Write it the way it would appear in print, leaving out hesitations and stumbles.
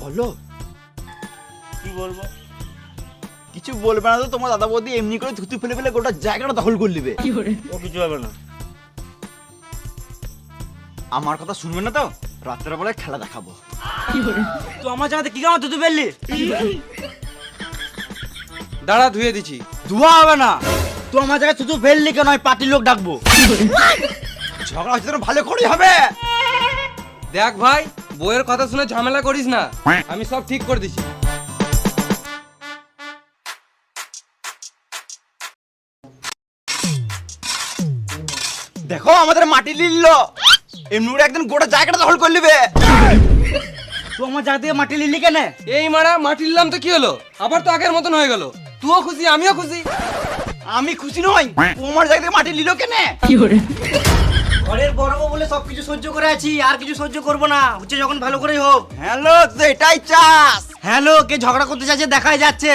বলো। কি বলবো? কিছু বলবে না তো, তোমার দাদা বৌদি এমনি করে থুতু ফেলে ফেলে গোটা জায়গাটা দখল করে নেবে। ও কিছু হবে না। আমার কথা শুনবে না তো, রাত্রের বেলায় খেলা দেখাবো। তুই আমার জায়গাতে কি কামাতে তুই ফেললি? দাঁড়া, ধুয়ে দিছি। ধোয়া হবে না, তুই আমার জায়গায় থুতু ফেললি কেন? আমি পার্টির লোক ডাকবো। ঝগড়া হচ্ছে তো ভালো করেই হবে। দেখ ভাই, বইয়ের কথা শুনে ঝামেলা করিস না, আমি সব ঠিক করে দিছি। দেখো আমাদের মাটি লিলল, এমনি করে একদিন গোটা জায়গাটা দখল করে নেবে। তুই আমার জায়গা থেকে মাটি লিলি কেন? এই মারা, মাটি নিলাম তো কি হলো? আবার তো আগের মতন হয়ে গেল। তুইও খুশি, আমিও খুশি। আমি খুশি নই, তোমার জায়গা থেকে মাটি লিল কেনে? ঘরের বড় বউ বলে সবকিছু সহ্য করে আছি, আর কিছু সহ্য করব না। হচ্ছে যখন ভালো করেই হোক। হ্যালো, তো এটাই চাস? হ্যালো, কে ঝগড়া করতে চাইছে দেখাই যাচ্ছে।